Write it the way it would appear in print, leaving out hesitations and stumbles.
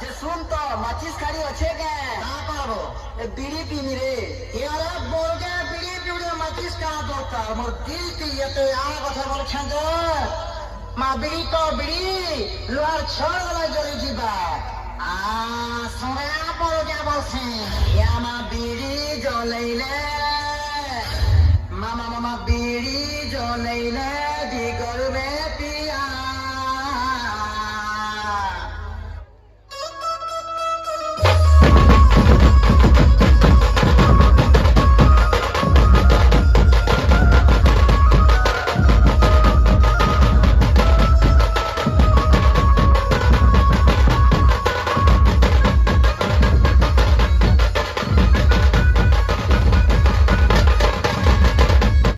যে শুন তো মাচিস খাড়ি আছে কে না পারবো বিড়ি পিনি রে এরা বলকে বিড়ি পিউড়ে মাচিস কানা দরকার মোর দিল কি এতে আ কথা বলছেন যে মা বিড়ি তো বিড়ি লোহার ছড় গলায় জ্বলি ଯିବା শুনে বলকে বলছেন আমা বিড়ি জ্বলাইলে মামা বিড়ি জ্বলাইলে